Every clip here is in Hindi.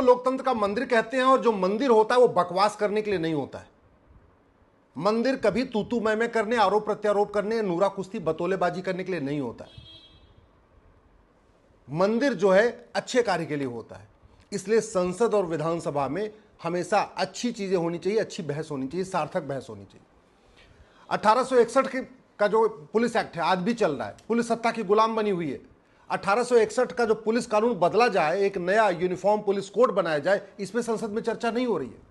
लोकतंत्र का मंदिर कहते हैं, और जो मंदिर होता है वो बकवास करने के लिए नहीं होता है। मंदिर कभी तूतू मैं करने, आरोप प्रत्यारोप करने, नूरा कुश्ती बतौलेबाजी करने के लिए नहीं होता है। मंदिर जो है अच्छे कार्य के लिए होता है। इसलिए संसद और विधानसभा में हमेशा अच्छी चीजें होनी चाहिए, अच्छी बहस होनी चाहिए, सार्थक बहस होनी चाहिए। 1861 का जो पुलिस एक्ट है आज भी चल रहा है, पुलिस सत्ता की गुलाम बनी हुई है। 1861 का जो पुलिस कानून बदला जाए, एक नया यूनिफॉर्म पुलिस कोड बनाया जाए, इस पर संसद में चर्चा नहीं हो रही है।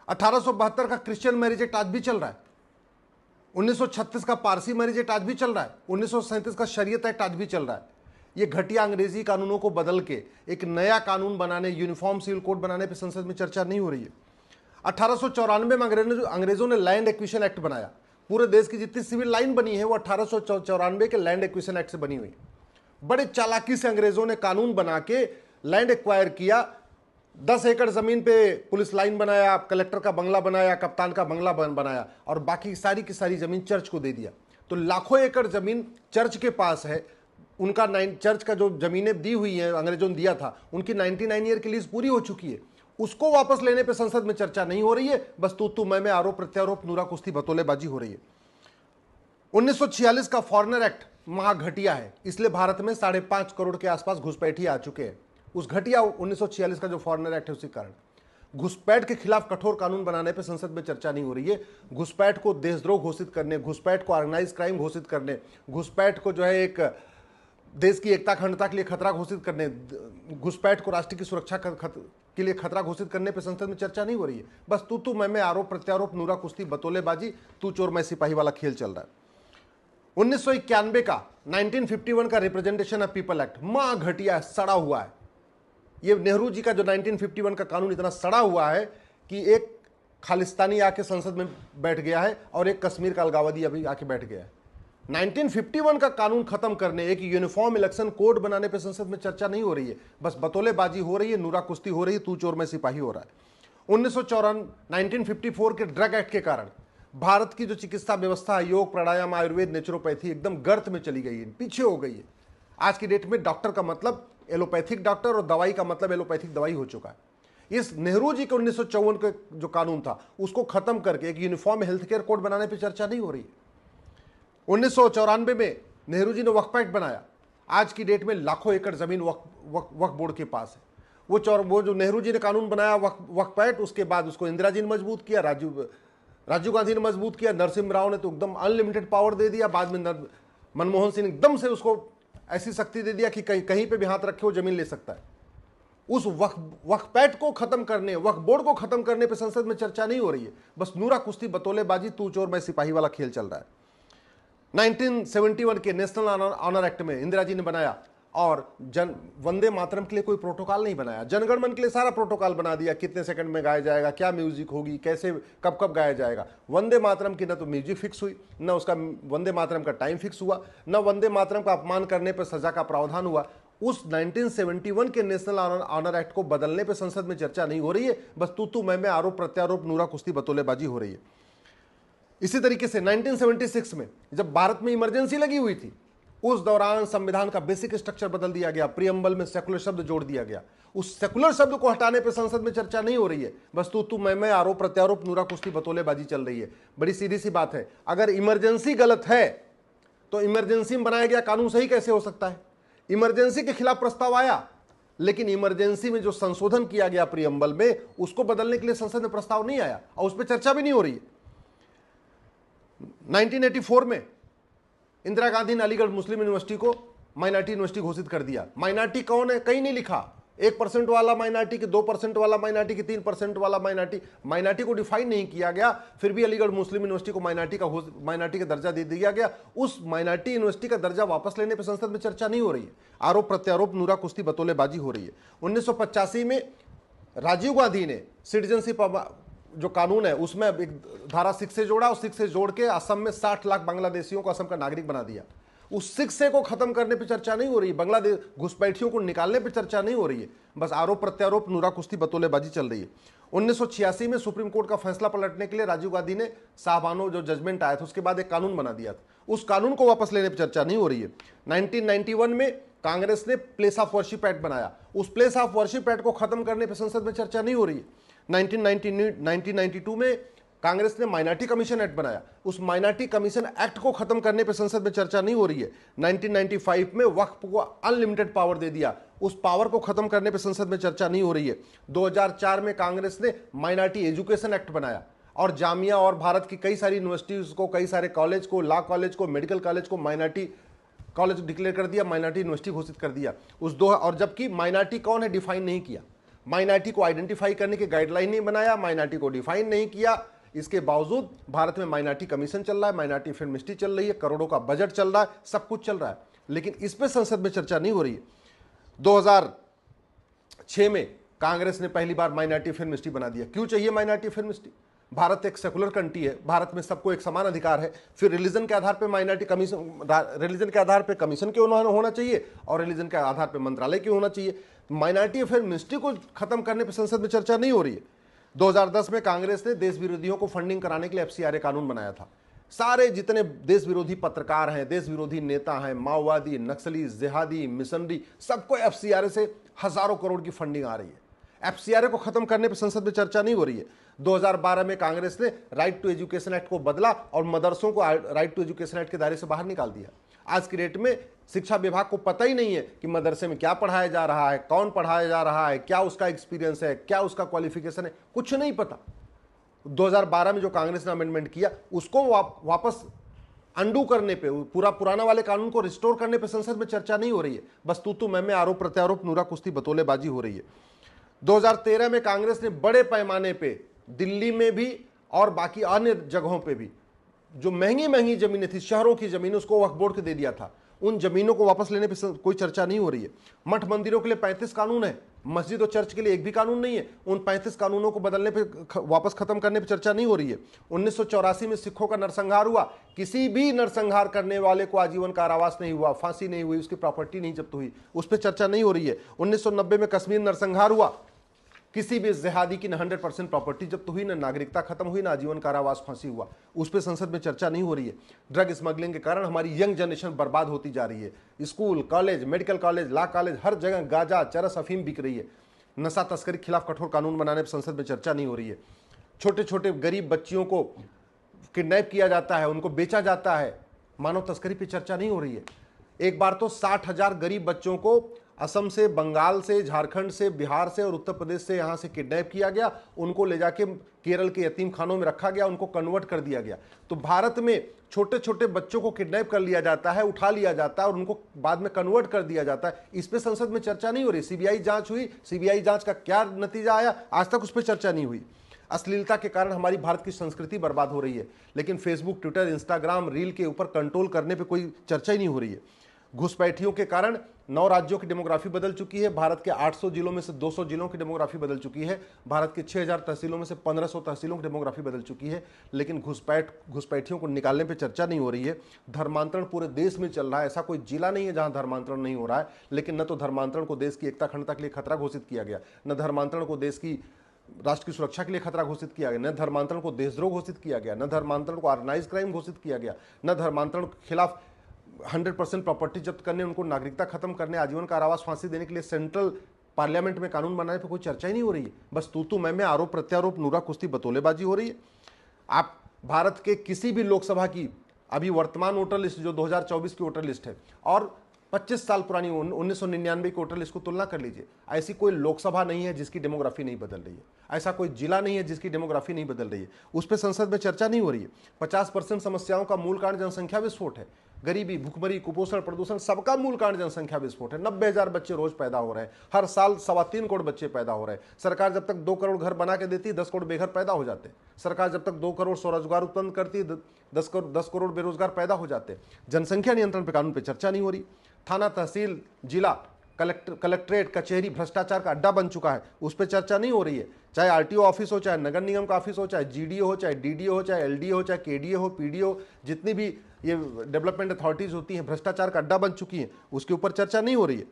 1872 का क्रिश्चियन मैरिज एक्ट आज भी चल रहा है। 1936 का पारसी मैरिज एक्ट आज भी चल रहा है। 1937 का शरीयत एक्ट आज भी चल रहा है। ये घटिया अंग्रेजी कानूनों को बदल के एक नया कानून बनाने, यूनिफॉर्म सिविल कोड बनाने पर संसद में चर्चा नहीं हो रही है। 1894 में अंग्रेजों ने लैंड एक्विजिशन एक्ट बनाया। पूरे देश की जितनी सिविल लाइन बनी है वो 1894 के लैंड एक्विजिशन एक्ट से बनी हुई। बड़े चालाकी से अंग्रेजों ने कानून बना के लैंड एक्वायर किया। 10 एकड़ जमीन पे पुलिस लाइन बनाया, कलेक्टर का बंगला बनाया, कप्तान का बंगला बनाया, और बाकी सारी की सारी जमीन चर्च को दे दिया। तो लाखों एकड़ जमीन चर्च के पास है। उनका चर्च का जो जमीनें दी हुई हैं, अंग्रेजों ने दिया था, उनकी 99 ईयर की लीज पूरी हो चुकी है। उसको वापस लेने पे संसद में चर्चा नहीं हो रही है, बस तू मैं आरोप प्रत्यारोप, नूरा कुश्ती बतौलेबाजी हो रही है। 1946 का फॉरेनर एक्ट महाघटिया है, इसलिए भारत में 5.5 करोड़ के आसपास घुसपैठी आ चुके हैं। उस घटिया 1946 का जो फॉरेनर एक्ट है उसी कारण घुसपैठ के खिलाफ कठोर कानून बनाने पर संसद में चर्चा नहीं हो रही है। घुसपैठ को देशद्रोह घोषित करने, घुसपैठ को ऑर्गेनाइज क्राइम घोषित करने, घुसपैठ को जो है एक देश की एकता अखंडता के लिए खतरा घोषित करने, घुसपैठ को राष्ट्र की सुरक्षा के लिए खतरा घोषित करने पर संसद में चर्चा नहीं हो रही है। बस तू मैं आरोप प्रत्यारोप, नूरा कुश्ती बतौलेबाजी, तू चोर मैं सिपाही वाला खेल चल रहा है। 1991 का 1951 का रिप्रेजेंटेशन ऑफ पीपल एक्ट मां घटिया है, सड़ा हुआ है। ये नेहरू जी का जो 1951 का कानून इतना सड़ा हुआ है कि एक खालिस्तानी आके संसद में बैठ गया है और एक कश्मीर का अलगावदी अभी आके बैठ गया है। 1951 का कानून खत्म करने, एक यूनिफॉर्म इलेक्शन कोड बनाने पर संसद में चर्चा नहीं हो रही है, बस बतौलेबाजी हो रही है, नूरा कुश्ती हो रही है, तू चोर मैं सिपाही हो रहा है। 1954 के ड्रग एक्ट के कारण भारत की जो चिकित्सा व्यवस्था है, योग, प्राणायाम, आयुर्वेद, नेचुरोपैथी, एकदम गर्त में चली गई है, पीछे हो गई है। आज की डेट में डॉक्टर का मतलब एलोपैथिक डॉक्टर और दवाई का मतलब एलोपैथिक दवाई हो चुका है। इस नेहरू जी के 1954 के जो कानून था उसको खत्म करके एक यूनिफॉर्म हेल्थ केयर कोड बनाने पर चर्चा नहीं हो रही है। 1994 में नेहरू जी ने वक्फ एक्ट बनाया। आज की डेट में लाखों एकड़ जमीन वक्फ बोर्ड के पास है। वो जो नेहरू जी ने कानून बनाया वक्फ एक्ट, उसके बाद उसको इंदिरा जी ने मजबूत किया, राजीव गांधी ने मजबूत किया, नरसिम्हा राव ने तो एकदम अनलिमिटेड पावर दे दिया। बाद में मनमोहन सिंह ने एकदम से उसको ऐसी शक्ति दे दिया कि कहीं पे भी हाथ रखे वो जमीन ले सकता है। उस वक्फ एक्ट को खत्म करने, वक्फ बोर्ड को खत्म करने पे संसद में चर्चा नहीं हो रही है, बस नूरा कुश्ती बतौलेबाजी, तू चोर मैं सिपाही वाला खेल चल रहा है। 1971 के नेशनल ऑनर एक्ट में इंदिरा जी ने बनाया, और वंदे मातरम के लिए कोई प्रोटोकॉल नहीं बनाया। जनगण मन के लिए सारा प्रोटोकॉल बना दिया, कितने सेकंड में गाया जाएगा, क्या म्यूजिक होगी, कैसे कब कब गाया जाएगा। वंदे मातरम की न तो म्यूजिक फिक्स हुई, न उसका वंदे मातरम का टाइम फिक्स हुआ, न वंदे मातरम का अपमान करने पर सजा का प्रावधान हुआ। उस 1971 के नेशनल ऑनर एक्ट को बदलने पर संसद में चर्चा नहीं हो रही है, बस तू मैं आरोप प्रत्यारोप, नूरा कुश्ती बतौलेबाजी हो रही है। इसी तरीके से 1976 में जब भारत में इमरजेंसी लगी हुई थी, उस दौरान संविधान का बेसिक स्ट्रक्चर बदल दिया गया, प्रियम्बल में सेकुलर शब्द जोड़ दिया गया। उस सेकुलर शब्द को हटाने पर संसद में चर्चा नहीं हो रही है, बस तू मैं आरोप प्रत्यारोप, नूरा कुश्ती बतौलेबाजी चल रही है। बड़ी सीधी सी बात है, अगर इमरजेंसी गलत है तो इमरजेंसी में बनाया गया कानून सही कैसे हो सकता है? इमरजेंसी के खिलाफ प्रस्ताव आया, लेकिन इमरजेंसी में जो संशोधन किया गया प्रियम्बल में, उसको बदलने के लिए संसद में प्रस्ताव नहीं आया और उस पर चर्चा भी नहीं हो रही है। 1984 में इंदिरा गांधी ने अलीगढ़ मुस्लिम यूनिवर्सिटी को माइनॉरिटी यूनिवर्सिटी घोषित कर दिया। माइनॉरिटी कौन है? कहीं नहीं लिखा। 1% वाला माइनॉरिटी की, 2% वाला माइनॉरिटी की, 3% वाला माइनॉरिटी को डिफाइन नहीं किया गया। फिर भी अलीगढ़ मुस्लिम यूनिवर्सिटी को माइनॉरिटी का दर्जा दे दिया गया। उस माइनॉरिटी यूनिवर्सिटी का दर्जा वापस लेने पर संसद में चर्चा नहीं हो रही है, आरोप प्रत्यारोप, नूरा कुश्ती बतौलेबाजी हो रही है। 1985 में राजीव गांधी ने सिटीजनशिप जो कानून है उसमें एक धारा 6 से जोड़ा, और 6 से जोड़ के असम में 60 लाख बांग्लादेशियों को असम का नागरिक बना दिया। उस 6 से को खत्म करने पर चर्चा नहीं हो रही है, बांग्लादेश घुसपैठियों को निकालने पर चर्चा नहीं हो रही है, बस आरोप प्रत्यारोप, नूरा कुश्ती बतौलेबाजी चल रही है। 1986 में सुप्रीम कोर्ट का फैसला पलटने के लिए राजीव गांधी ने साहबानो जो जजमेंट आया था उसके बाद एक कानून बना दिया था, उस कानून को वापस लेने पर चर्चा नहीं हो रही है। 1991 में कांग्रेस ने प्लेस ऑफ वर्शिप एक्ट बनाया, उस प्लेस ऑफ वर्शिप एक्ट को खत्म करने पर संसद में चर्चा नहीं हो रही है। 1992 में कांग्रेस ने माइनॉरिटी कमीशन एक्ट बनाया, उस माइनॉरिटी कमीशन एक्ट को खत्म करने पर संसद में चर्चा नहीं हो रही है। 1995 में वक्फ को अनलिमिटेड पावर दे दिया, उस पावर को खत्म करने पर संसद में चर्चा नहीं हो रही है। 2004 में कांग्रेस ने माइनॉरिटी एजुकेशन एक्ट बनाया और जामिया और भारत की कई सारी यूनिवर्सिटीज को, कई सारे कॉलेज को, लॉ कॉलेज को, मेडिकल कॉलेज को माइनॉरिटी कॉलेज डिक्लेयर कर दिया, माइनॉरिटी यूनिवर्सिटी घोषित कर दिया। और जबकि माइनॉरिटी कौन है डिफाइन नहीं किया, माइनॉरिटी को आइडेंटिफाई करने के गाइडलाइन नहीं बनाया, माइनॉरिटी को डिफाइन नहीं किया। इसके बावजूद भारत में माइनॉरिटी कमीशन चल रहा है, माइनॉरिटी फिल्म मिनिस्ट्री चल रही है, करोड़ों का बजट चल रहा है, सब कुछ चल रहा है, लेकिन इस पर संसद में चर्चा नहीं हो रही है। 2006 में कांग्रेस ने पहली बार माइनॉरिटी फिल्म मिनिस्ट्री बना दिया। क्यों चाहिए माइनॉरिटी फिल्म मिनिस्ट्री? भारत एक सेकुलर कंट्री है, भारत में सबको एक समान अधिकार है। फिर रिलीजन के आधार पर माइनॉरिटी कमीशन, रिलीजन के आधार पर कमीशन क्यों होना चाहिए और रिलीजन के आधार पर मंत्रालय क्यों होना चाहिए? माइनॉरिटी फिल्म मिनिस्ट्री को खत्म करने पर संसद में चर्चा नहीं हो रही है। 2010 में कांग्रेस ने देश विरोधियों को फंडिंग कराने के लिए एफसीआरए कानून बनाया था। सारे जितने देश विरोधी पत्रकार हैं, देश विरोधी नेता हैं, माओवादी, नक्सली, जिहादी, मिशनरी, सबको एफसीआरए से हजारों करोड़ की फंडिंग आ रही है। एफसीआरए को खत्म करने पर संसद में चर्चा नहीं हो रही है। 2012 में कांग्रेस ने राइट टू एजुकेशन एक्ट को बदला और मदरसों को राइट टू एजुकेशन एक्ट के दायरे से बाहर निकाल दिया। आज की डेट में शिक्षा विभाग को पता ही नहीं है कि मदरसे में क्या पढ़ाया जा रहा है, कौन पढ़ाया जा रहा है, क्या उसका एक्सपीरियंस है, क्या उसका क्वालिफिकेशन है, कुछ नहीं पता। 2012 में जो कांग्रेस ने अमेंडमेंट किया उसको वापस अंडू करने पे, पूरा पुराना वाले कानून को रिस्टोर करने पे संसद में चर्चा नहीं हो रही है। बस तू मैं आरोप प्रत्यारोप, नूरा कुश्ती, बतौलेबाजी हो रही है। 2013 में कांग्रेस ने बड़े पैमाने पे दिल्ली में भी और बाकी अन्य जगहों पे भी जो महंगी महंगी जमीनें थी, शहरों की जमीन, उसको वक्फ बोर्ड को दे दिया था। उन जमीनों को वापस लेने पे कोई चर्चा नहीं हो रही है। मठ मंदिरों के लिए 35 कानून है, मस्जिद और चर्च के लिए एक भी कानून नहीं है। उन 35 कानूनों को बदलने पे, वापस खत्म करने पे चर्चा नहीं हो रही है। 1984 में सिखों का नरसंहार हुआ, किसी भी नरसंहार करने वाले को आजीवन कारावास नहीं हुआ, फांसी नहीं हुई, उसकी प्रॉपर्टी नहीं जब्त हुई, उस पर चर्चा नहीं हो रही है। 1990 में कश्मीर नरसंहार हुआ, किसी भी जिहादी की न 100% प्रॉपर्टी जब्त हुई, न नागरिकता खत्म हुई, न आजीवन कारावास फांसी हुआ, उस पर संसद में चर्चा नहीं हो रही है। ड्रग स्मगलिंग के कारण हमारी यंग जनरेशन बर्बाद होती जा रही है। School, college, medical college, law college, हर जगह गांजा, चरस, अफीम बिक रही है। नशा तस्करी के खिलाफ कठोर कानून बनाने पर संसद में चर्चा नहीं हो रही है। छोटे छोटे गरीब बच्चियों को किडनैप किया जाता है, उनको बेचा जाता है, मानव तस्करी पर चर्चा नहीं हो रही है। एक बार तो 60,000 गरीब बच्चों को असम से, बंगाल से, झारखंड से, बिहार से और उत्तर प्रदेश से यहाँ से किडनैप किया गया, उनको ले जाके केरल के यतीम खानों में रखा गया, उनको कन्वर्ट कर दिया गया। तो भारत में छोटे छोटे बच्चों को किडनैप कर लिया जाता है, उठा लिया जाता है और उनको बाद में कन्वर्ट कर दिया जाता है। इस पे संसद में चर्चा नहीं हो रही। सीबीआई जांच हुई, सीबीआई जांच का क्या नतीजा आया, आज तक उस पर चर्चा नहीं हुई। अश्लीलता के कारण हमारी भारत की संस्कृति बर्बाद हो रही है, लेकिन फेसबुक, ट्विटर, इंस्टाग्राम, रील के ऊपर कंट्रोल करने पर कोई चर्चा ही नहीं हो रही है। घुसपैठियों के कारण 9 राज्यों की डेमोग्राफी बदल चुकी है। भारत के 800 जिलों में से 200 जिलों की डेमोग्राफी बदल चुकी है। भारत के 6000 तहसीलों में से 1500 तहसीलों की डेमोग्राफी बदल चुकी है, लेकिन घुसपैठियों को निकालने पे चर्चा नहीं हो रही है। धर्मांतरण पूरे देश में चल रहा है, ऐसा कोई जिला नहीं है जहां धर्मांतरण नहीं हो रहा है। लेकिन न तो धर्मांतरण को देश की एकता अखंडता के लिए खतरा घोषित किया गया, न धर्मांतरण को देश की राष्ट्र की सुरक्षा के लिए खतरा घोषित किया गया, न धर्मांतरण को देशद्रोह घोषित किया गया, न धर्मांतरण को ऑर्गेनाइज क्राइम घोषित किया गया, न धर्मांतरण के खिलाफ 100% प्रॉपर्टी जब्त करने, उनको नागरिकता खत्म करने, आजीवन कारावास, फांसी देने के लिए सेंट्रल पार्लियामेंट में कानून बनाने पर कोई चर्चा ही नहीं हो रही है। बस तू मैं आरोप प्रत्यारोप, नूरा कुश्ती, बतौलेबाजी हो रही है। आप भारत के किसी भी लोकसभा की अभी वर्तमान वोटर लिस्ट जो 2024 की वोटर लिस्ट है और 25 साल पुरानी 1999 की वोटर लिस्ट को तुलना कर लीजिए। ऐसी कोई लोकसभा नहीं है जिसकी डेमोग्राफी नहीं बदल रही है, ऐसा कोई जिला नहीं है जिसकी डेमोग्राफी नहीं बदल रही है। उस पर संसद में चर्चा नहीं हो रही है। 50% समस्याओं का मूल कारण जनसंख्या विस्फोट है। गरीबी, भूखमरी, कुपोषण, प्रदूषण, सबका मूल कारण जनसंख्या विस्फोट है। 90,000 बच्चे रोज पैदा हो रहे हैं, हर साल 3.25 करोड़ बच्चे पैदा हो रहे हैं। सरकार जब तक 2 करोड़ घर बना के देती, 10 करोड़ बेघर पैदा हो जाते। सरकार जब तक 2 करोड़ स्वरोजगार उत्पन्न करती, 10 करोड़ बेरोजगार पैदा हो जाते। जनसंख्या नियंत्रण पे कानून पे चर्चा नहीं हो रही। थाना, तहसील, जिला, कलेक्ट्रेट, कचहरी भ्रष्टाचार का अड्डा बन चुका है, उस पर चर्चा नहीं हो रही है। चाहे आरटीओ ऑफिस हो, चाहे नगर निगम का ऑफिस हो, चाहे जीडीओ हो, चाहे डीडीओ हो, चाहे एलडीओ हो, चाहे केडीए हो, पीडीओ, जितनी भी ये डेवलपमेंट अथॉरिटीज होती हैं, भ्रष्टाचार का अड्डा बन चुकी हैं, उसके ऊपर चर्चा नहीं हो रही है।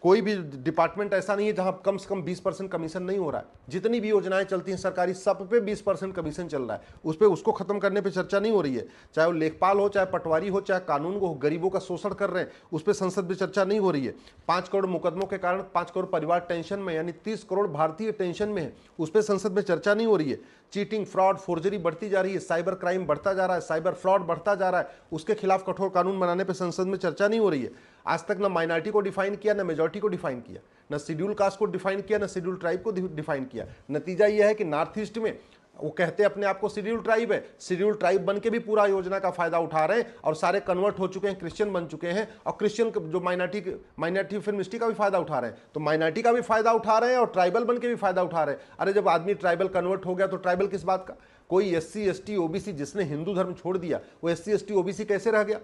कोई भी डिपार्टमेंट ऐसा नहीं है जहां कम से कम 20% कमीशन नहीं हो रहा है। जितनी भी योजनाएं चलती हैं सरकारी, सब पे 20% कमीशन चल रहा है। उस पे उसको खत्म करने पे चर्चा नहीं हो रही है। चाहे वो लेखपाल हो, चाहे पटवारी हो, चाहे कानून हो, गरीबों का शोषण कर रहे हैं, उस पर संसद में चर्चा नहीं हो रही है। 5 करोड़ मुकदमों के कारण 5 करोड़ परिवार टेंशन में, यानी 30 करोड़ भारतीय टेंशन में है, उस पर संसद में चर्चा नहीं हो रही है। चीटिंग, फ्रॉड, फोर्जरी बढ़ती जा रही है, साइबर क्राइम बढ़ता जा रहा है, साइबर फ्रॉड बढ़ता जा रहा है, उसके खिलाफ कठोर कानून बनाने पर संसद में चर्चा नहीं हो रही है। आज तक ना माइनॉरिटी को डिफाइन किया, ना मेजॉरिटी को डिफाइन किया, ना शेड्यूल कास्ट को डिफाइन किया, ना शेड्यूल ट्राइब को डिफाइन किया। नतीजा यह है कि नॉर्थ ईस्ट में वो कहते हैं अपने आप को शेड्यूल ट्राइब है, शेड्यूल ट्राइब बन के भी पूरा योजना का फायदा उठा रहे हैं, और सारे कन्वर्ट हो चुके हैं, क्रिश्चियन बन चुके हैं, और क्रिश्चियन जो माइनॉरिटी फिल्म इंडस्ट्री का भी फायदा उठा रहे हैं। तो माइनॉरिटी का भी फायदा उठा रहे हैं और ट्राइबल बन के भी फायदा उठा रहे हैं। अरे जब आदमी ट्राइबल कन्वर्ट हो गया तो ट्राइबल किस बात का? कोई SC ST OBC जिसने हिंदू धर्म छोड़ दिया, वो SC ST OBC कैसे रह गया?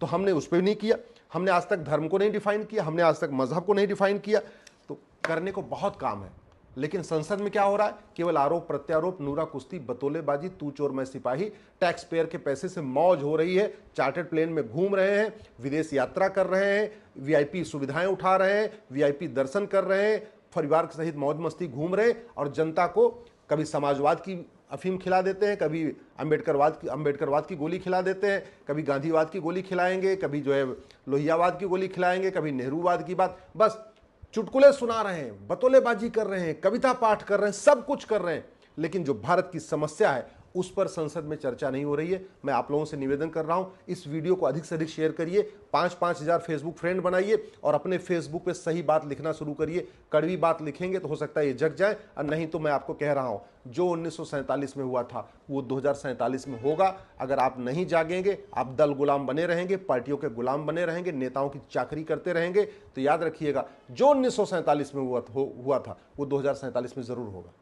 तो हमने उस पर नहीं किया। हमने आज तक धर्म को नहीं डिफाइन किया, हमने आज तक मजहब को नहीं डिफाइन किया। तो करने को बहुत काम है, लेकिन संसद में क्या हो रहा है? केवल आरोप प्रत्यारोप, नूरा कुश्ती, बतौलेबाजी, तू चोर मैं सिपाही। टैक्स पेयर के पैसे से मौज हो रही है, चार्टर्ड प्लेन में घूम रहे हैं, विदेश यात्रा कर रहे हैं, VIP सुविधाएं उठा रहे हैं, VIP दर्शन कर रहे हैं, परिवार के सहित मौज मस्ती घूम रहे हैं, और जनता को कभी समाजवाद की अफीम खिला देते हैं, कभी अंबेडकरवाद की गोली खिला देते हैं, कभी गांधीवाद की गोली खिलाएंगे, कभी जो है लोहियावाद की गोली खिलाएंगे, कभी नेहरूवाद की बात। बस चुटकुले सुना रहे हैं, बतौलेबाजी कर रहे हैं, कविता पाठ कर रहे हैं, सब कुछ कर रहे हैं, लेकिन जो भारत की समस्या है उस पर संसद में चर्चा नहीं हो रही है। मैं आप लोगों से निवेदन कर रहा हूं, इस वीडियो को अधिक से अधिक शेयर करिए, 5-5 हज़ार फेसबुक फ्रेंड बनाइए, और अपने फेसबुक पे सही बात लिखना शुरू करिए। कड़वी बात लिखेंगे तो हो सकता है ये जग जाए, और नहीं तो मैं आपको कह रहा हूं, जो 1947 में हुआ था वो 2047 में होगा। अगर आप नहीं जागेंगे, आप दल गुलाम बने रहेंगे, पार्टियों के गुलाम बने रहेंगे, नेताओं की चाकरी करते रहेंगे, तो याद रखिएगा जो 1947 में हुआ था वो 2047 में जरूर होगा।